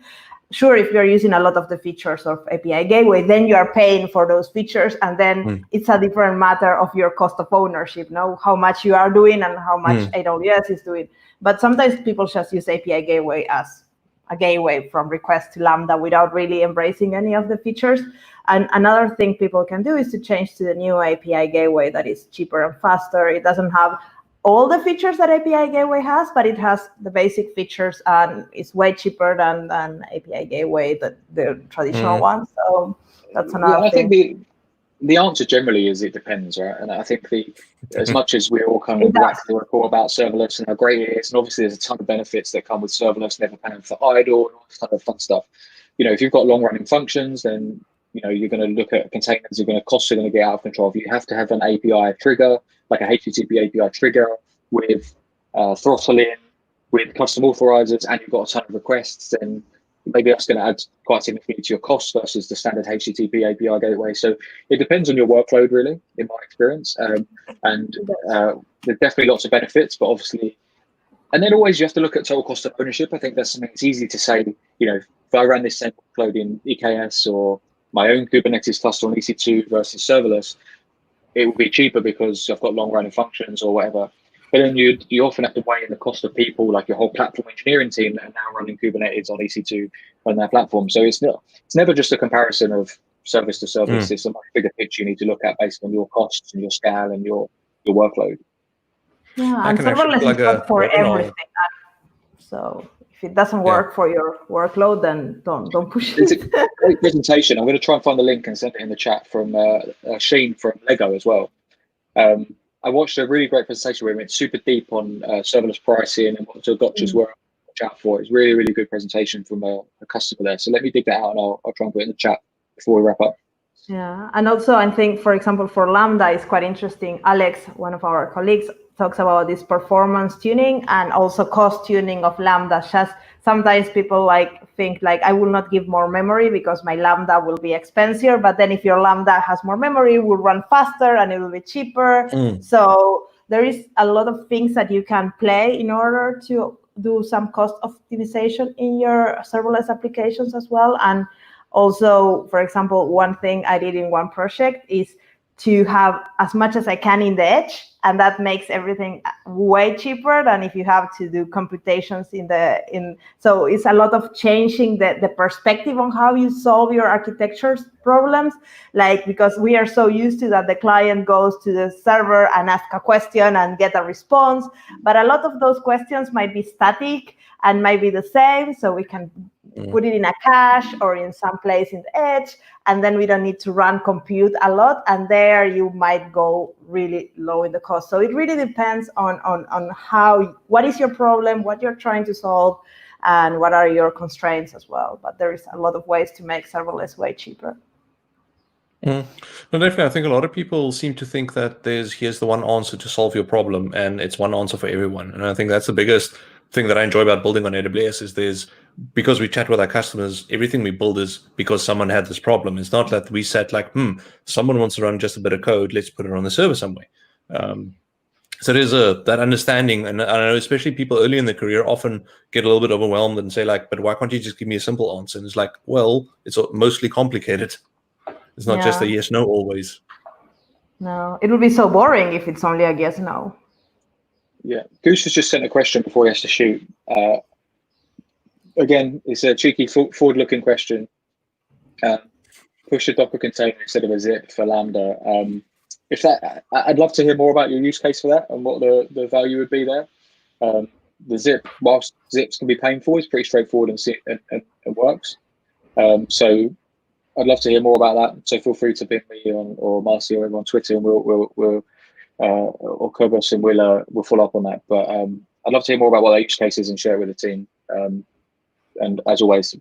Sure, if you're using a lot of the features of API Gateway, then you are paying for those features, and then it's a different matter of your cost of ownership, how much you are doing and how much AWS is doing. But sometimes people just use API Gateway as a gateway from request to Lambda without really embracing any of the features. And another thing people can do is to change to the new API Gateway that is cheaper and faster. It doesn't have all the features that API Gateway has, but it has the basic features and it's way cheaper than API Gateway, the traditional one. So that's another thing. I think the answer generally is it depends, right? And I think as much as we're all kind of waxing the report about serverless and how great it is, and obviously there's a ton of benefits that come with serverless, never paying for idle and all this kind of fun stuff. If you've got long running functions, then you're going to look at containers, costs are going to get out of control. If you have to have an API trigger, like a HTTP API trigger with throttling, with custom authorizers, and you've got a ton of requests, then maybe that's going to add quite significantly to your cost versus the standard HTTP API gateway. So it depends on your workload, really, in my experience. And there's definitely lots of benefits, but obviously, and then always you have to look at total cost of ownership. I think that's something it's easy to say, if I ran this same workload in EKS or my own Kubernetes cluster on EC2 versus serverless, it will be cheaper because I've got long running functions or whatever. But then you often have to weigh in the cost of people, like your whole platform engineering team that are now running Kubernetes on EC2 on their platform. So it's never just a comparison of service to service. It's a much bigger picture you need to look at based on your costs and your scale and your workload. Yeah, and serverless is not for everything. So if it doesn't work for your workload, then don't push it. It's a great presentation. I'm going to try and find the link and send it in the chat from Sheen from Lego as well. I watched a really great presentation where we went super deep on serverless pricing and what the gotchas were to watch out for. It's really, really good presentation from a customer there. So let me dig that out and I'll try and put it in the chat before we wrap up. Yeah, and also I think, for example, for Lambda, it's quite interesting. Alex, one of our colleagues, talks about this performance tuning and also cost tuning of Lambda. Just sometimes people think I will not give more memory because my Lambda will be expensive. But then if your Lambda has more memory, it will run faster and it will be cheaper. So there is a lot of things that you can play in order to do some cost optimization in your serverless applications as well. And also, for example, one thing I did in one project is to have as much as I can in the edge, and that makes everything way cheaper than if you have to do computations so it's a lot of changing the perspective on how you solve your architecture's problems, because we are so used to that the client goes to the server and asks a question and get a response, but a lot of those questions might be static and might be the same, so we can put it in a cache or in some place in the edge, and then we don't need to run compute a lot, and there you might go really low in the cost. So it really depends on what is your problem, what you're trying to solve, and what are your constraints as well. But there is a lot of ways to make serverless way cheaper. No, definitely. I think a lot of people seem to think that here's the one answer to solve your problem, and it's one answer for everyone. And I think that's the biggest thing that I enjoy about building on AWS is because we chat with our customers, everything we build is because someone had this problem. It's not that we said someone wants to run just a bit of code, let's put it on the server somewhere. So there's that understanding, and I know especially people early in their career often get a little bit overwhelmed and say but why can't you just give me a simple answer? And it's well, it's mostly complicated. It's not just a yes, no always. No, it would be so boring if it's only a yes, no. Yeah, Goose has just sent a question before he has to shoot. Again, it's a cheeky forward-looking question. Push a Docker container instead of a zip for Lambda. I'd love to hear more about your use case for that and what the value would be there. The zip, whilst zips can be painful, is pretty straightforward and works. So I'd love to hear more about that. So feel free to ping me or Marcy or on Twitter, and we'll or Kobus, and we'll follow up on that. But I'd love to hear more about what that use case is and share it with the team. And as always,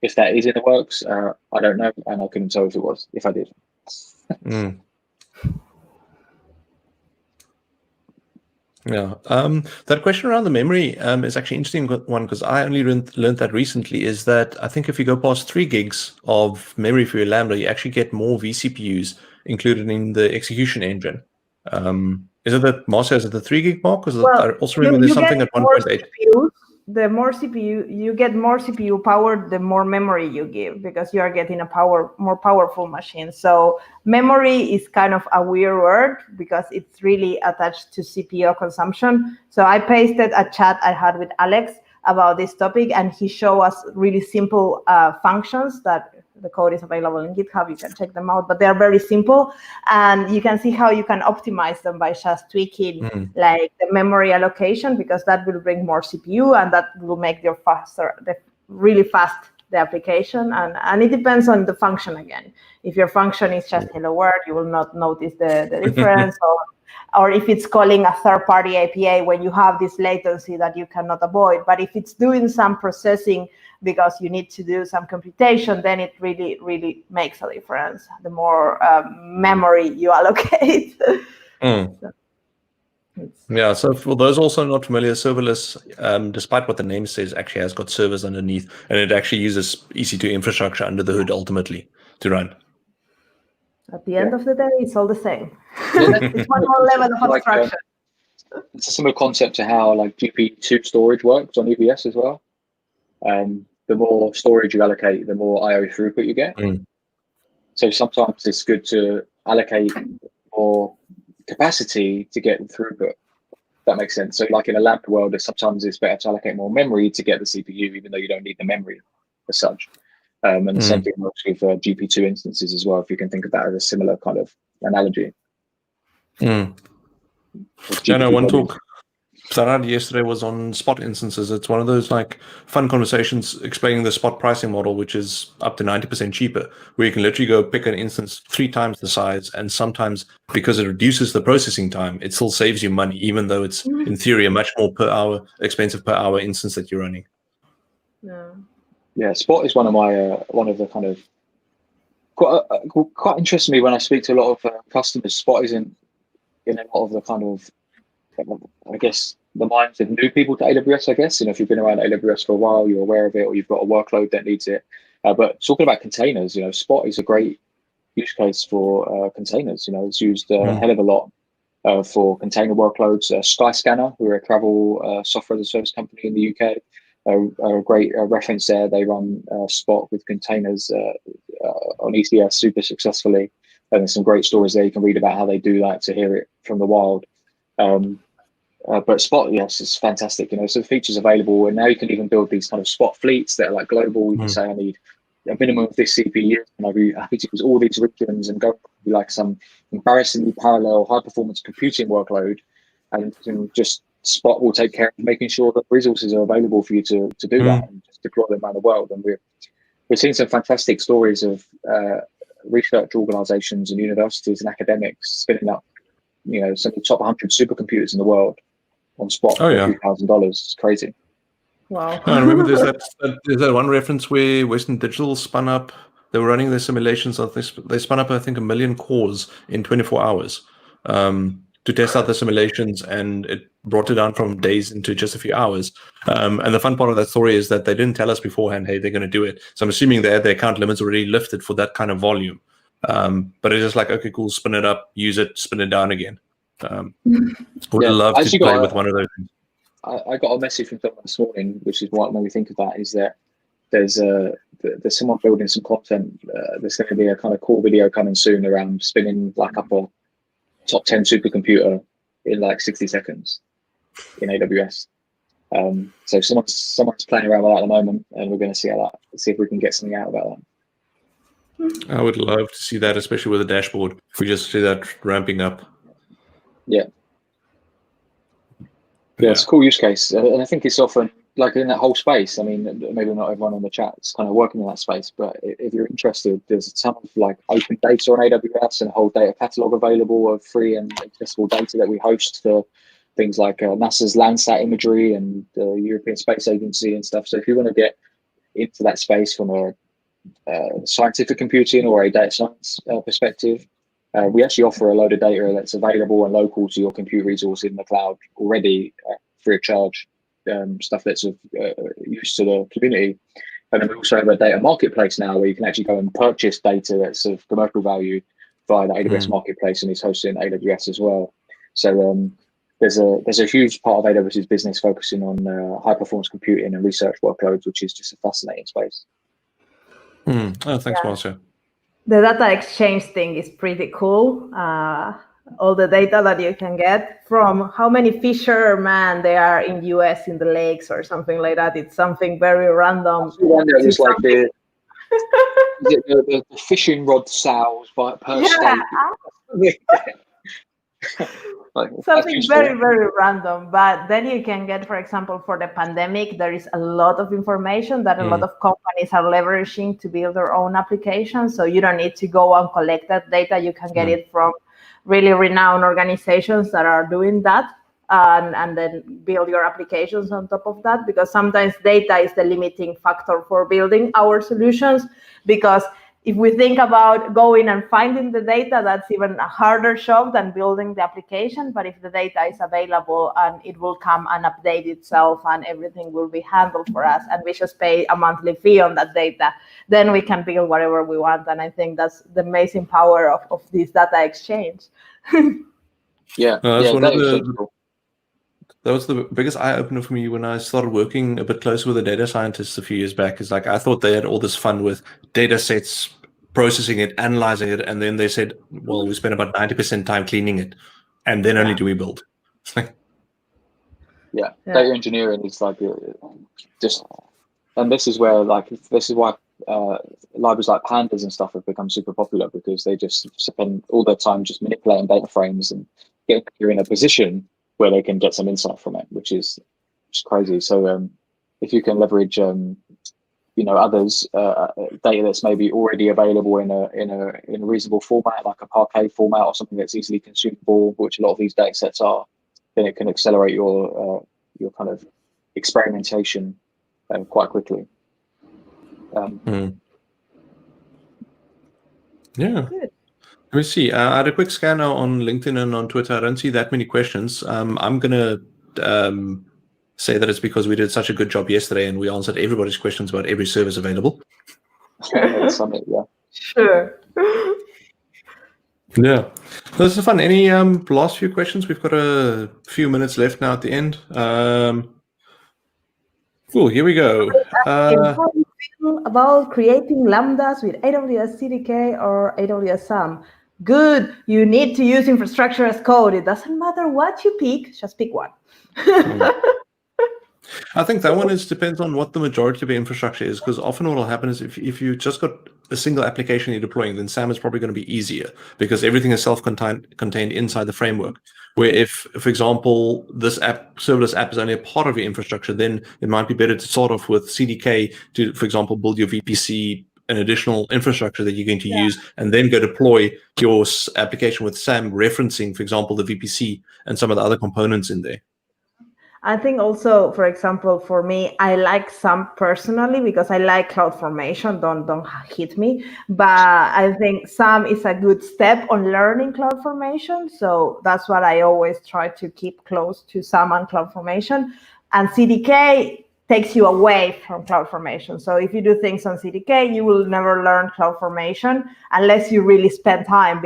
if that is in the works, I don't know, and I couldn't tell if I did. Yeah, that question around the memory is actually an interesting one, because I only learned that recently, is that I think if you go past 3 gigs of memory for your Lambda, you actually get more vCPUs included in the execution engine. Is it that, Marcia, is it the 3 gig mark? Because I also remember there's something at 1.8. The more CPU, you get more CPU power, the more memory you give, because you are getting a more powerful machine. So memory is kind of a weird word because it's really attached to CPU consumption. So I pasted a chat I had with Alex about this topic, and he showed us really simple functions that The code is available in GitHub. You can check them out, but they are very simple, and you can see how you can optimize them by just tweaking like the memory allocation, because that will bring more CPU, and that will make your really fast the application. And it depends on the function again. If your function is just hello world, you will not notice the difference, or if it's calling a third-party API when you have this latency that you cannot avoid. But if it's doing some processing because you need to do some computation, then it really, really makes a difference. The more memory you allocate. Yeah, so for those also not familiar, serverless, despite what the name says, actually has got servers underneath, and it actually uses EC2 infrastructure under the hood ultimately to run. At the end of the day, it's all the same. It's one more level of abstraction. It's a similar concept to how like GP2 storage works on EBS as well. The more storage you allocate, the more I/O throughput you get. So sometimes it's good to allocate more capacity to get throughput. That makes sense. So like in a lab world, sometimes it's better to allocate more memory to get the CPU, even though you don't need the memory as such. And the same thing works with GP2 instances as well, if you can think of that as a similar kind of analogy. I know one talk that I had yesterday was on spot instances. It's one of those like fun conversations explaining the spot pricing model, which is up to 90% cheaper, where you can literally go pick an instance 3 times the size, and sometimes because it reduces the processing time, it still saves you money, even though it's in theory a much more expensive per hour instance that you're running. Yeah, Spot is one of the kind of quite interests me when I speak to a lot of customers. Spot isn't in a lot of the kind of, I guess, the minds of new people to AWS. I guess, if you've been around AWS for a while, you're aware of it, or you've got a workload that needs it. But talking about containers, Spot is a great use case for containers. It's used a hell of a lot for container workloads. Skyscanner, who are a travel software as a service company in the UK. A great reference there. They run Spot with containers on ECS super successfully, and there's some great stories there you can read about how they do that to hear it from the wild. But Spot, yes, it's fantastic. So the features available, and now you can even build these kind of Spot fleets that are like global. You can say I need a minimum of this CPU, and I'd be happy to use all these regions and go like some embarrassingly parallel high performance computing workload, and just Spot will take care of making sure that resources are available for you to do that and just deploy them around the world. And we're seeing some fantastic stories of research organizations and universities and academics spinning up, some of the top 100 supercomputers in the world on Spot for a few $1,000s. It's crazy. Wow. I remember there's that one reference where Western Digital spun up. They were running their simulations of this. They spun up, I think, 1 million cores in 24 hours. To test out the simulations, and it brought it down from days into just a few hours. And the fun part of that story is that they didn't tell us beforehand, hey, they're going to do it. So I'm assuming they had their account limits already lifted for that kind of volume. But it's just like, okay, cool, spin it up, use it, spin it down again. Would love to play with one of those things. I got a message from someone this morning, which is what made me think of that, is that there's someone building some content. There's going to be a kind of cool video coming soon around spinning like up a top 10 supercomputer in like 60 seconds in AWS. So someone's playing around with that at the moment, and we're going to see if we can get something out about that. I would love to see that, especially with a dashboard. If we just see that ramping up. Yeah, it's a cool use case, and I think it's often like in that whole space. I mean, maybe not everyone on the chat is kind of working in that space, but if you're interested, there's a ton of like open data on AWS and a whole data catalog available of free and accessible data that we host for things like NASA's Landsat imagery and the European Space Agency and stuff. So if you want to get into that space from a scientific computing or a data science perspective, we actually offer a load of data that's available and local to your compute resource in the cloud already, free of charge. Stuff that's of use to the community. And then we also have a data marketplace now where you can actually go and purchase data that's of commercial value via the AWS marketplace, and it's hosted in AWS as well. So there's a huge part of AWS's business focusing on high performance computing and research workloads, which is just a fascinating space. Oh, thanks, Marcia. The data exchange thing is pretty cool. All the data that you can get from how many fishermen there are in US in the lakes or something like that. It's something very random. The fishing rod sales per state. Like, something very, very random. But then you can get, for example, for the pandemic, there is a lot of information that a lot of companies are leveraging to build their own applications. So you don't need to go and collect that data. You can get it from really renowned organizations that are doing that. And then build your applications on top of that, because sometimes data is the limiting factor for building our solutions. Because if we think about going and finding the data, that's even a harder job than building the application. But if the data is available and it will come and update itself and everything will be handled for us, and we just pay a monthly fee on that data, then we can build whatever we want. And I think that's the amazing power of this data exchange. That was the biggest eye-opener for me when I started working a bit closer with the data scientists a few years back. Is like, I thought they had all this fun with data sets, processing it, analyzing it, and then they said, well, we spend about 90% time cleaning it, and then only do we build. Data engineering is like just, and this is where why libraries like pandas and stuff have become super popular, because they just spend all their time just manipulating data frames and getting you in a position where they can get some insight from it, which is crazy. So if you can leverage, others' data that's maybe already available in a reasonable format, like a Parquet format or something that's easily consumable, which a lot of these data sets are, then it can accelerate your kind of experimentation quite quickly. Yeah. Good. Let me see. I had a quick scan now on LinkedIn and on Twitter. I don't see that many questions. I'm going to say that it's because we did such a good job yesterday and we answered everybody's questions about every service available. Summit, yeah. Sure. Yeah. This is fun. Any last few questions? We've got a few minutes left now at the end. Cool. Here we go. How do you feel about creating lambdas with AWS CDK or AWS SAM? Good. You need to use infrastructure as code. It doesn't matter what you pick, just pick one. I think that one depends on what the majority of your infrastructure is, because often what will happen is if you just got a single application you're deploying, then SAM is probably going to be easier because everything is self-contained inside the framework. Where if, for example, this serverless app is only a part of your infrastructure, then it might be better to start off with CDK to, for example, build your VPC, an additional infrastructure that you're going to use, and then go deploy your application with SAM, referencing, for example, the VPC and some of the other components in there. I think also, for example, for me, I like SAM personally because I like CloudFormation. Don't hit me, but I think SAM is a good step on learning CloudFormation. So that's what I always try to keep close to SAM and CloudFormation. And CDK takes you away from CloudFormation. So if you do things on CDK, you will never learn CloudFormation unless you really spend time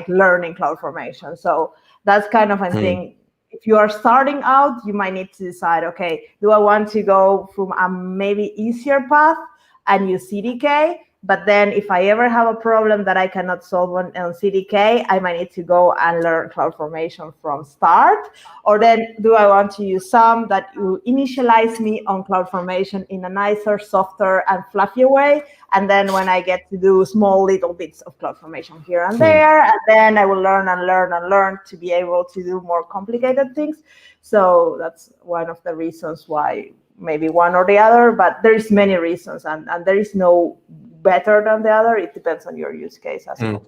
learning CloudFormation. So that's kind of a thing. If you are starting out, you might need to decide, okay, do I want to go from a maybe easier path and use CDK? But then if I ever have a problem that I cannot solve on CDK, I might need to go and learn CloudFormation from start. Or then do I want to use SAM that will initialize me on CloudFormation in a nicer, softer, and fluffier way? And then when I get to do small little bits of CloudFormation here and there, and then I will learn and learn and learn to be able to do more complicated things. So that's one of the reasons why maybe one or the other, but there's many reasons, and there is no better than the other. It depends on your use case as well.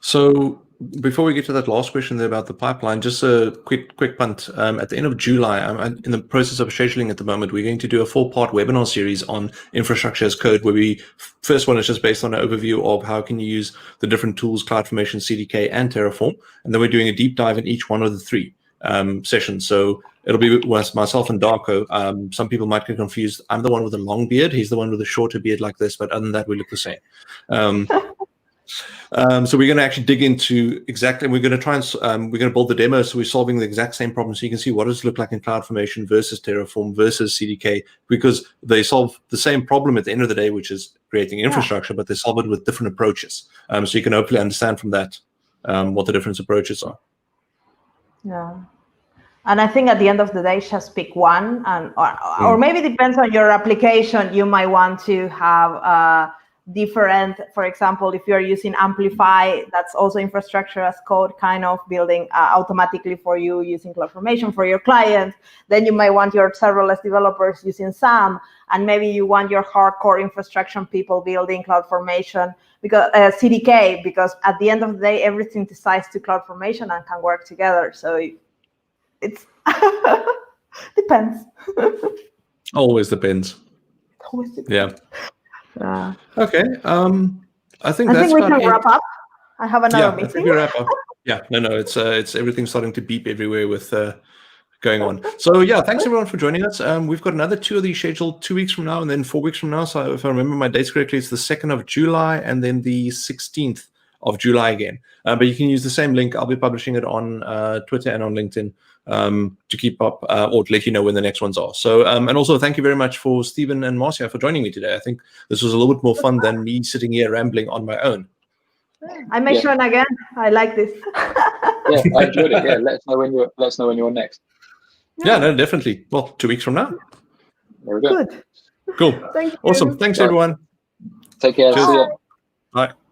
So before we get to that last question there about the pipeline, just a quick punt. At the end of July, I'm in the process of scheduling at the moment. We're going to do a 4-part webinar series on infrastructure as code, where first one is just based on an overview of how can you use the different tools, CloudFormation, CDK, and Terraform. And then we're doing a deep dive in each one of the 3 sessions. So it'll be with myself and Darko. Some people might get confused. I'm the one with a long beard. He's the one with a shorter beard like this. But other than that, we look the same. So we're going to actually dig into exactly, we're going to try and we're going to build the demo. So we're solving the exact same problem. So you can see what does it look like in CloudFormation versus Terraform versus CDK, because they solve the same problem at the end of the day, which is creating infrastructure, but they solve it with different approaches. So you can hopefully understand from that what the different approaches are. Yeah. And I think at the end of the day, just pick one, or maybe it depends on your application. You might want to have different. For example, if you're using Amplify, that's also infrastructure as code, kind of building automatically for you using CloudFormation for your client. Then you might want your serverless developers using SAM, and maybe you want your hardcore infrastructure people building CloudFormation because CDK, because at the end of the day, everything decides to CloudFormation and can work together. So it's depends. Always depends. Always depends. Yeah. Okay. I think we about can it. wrap up. I have another I think meeting. we wrap up. Yeah. No. It's everything's starting to beep everywhere with going on. So yeah, thanks everyone for joining us. We've got another 2 of these scheduled 2 weeks from now, and then 4 weeks from now. So if I remember my dates correctly, it's the 2nd of July and then the 16th of July again. But you can use the same link. I'll be publishing it on Twitter and on LinkedIn to keep up or to let you know when the next ones are. So and also thank you very much for Stephen and Marcia for joining me today. I think this was a little bit more fun than me sitting here rambling on my own. I may join again. I like this. Yeah, I enjoyed it. Yeah, let us know when you're next. Yeah, no, definitely. Well, 2 weeks from now. There we go. Good. Cool. Thank you. Awesome. Thanks, everyone. Take care. Cheers. See ya. Bye.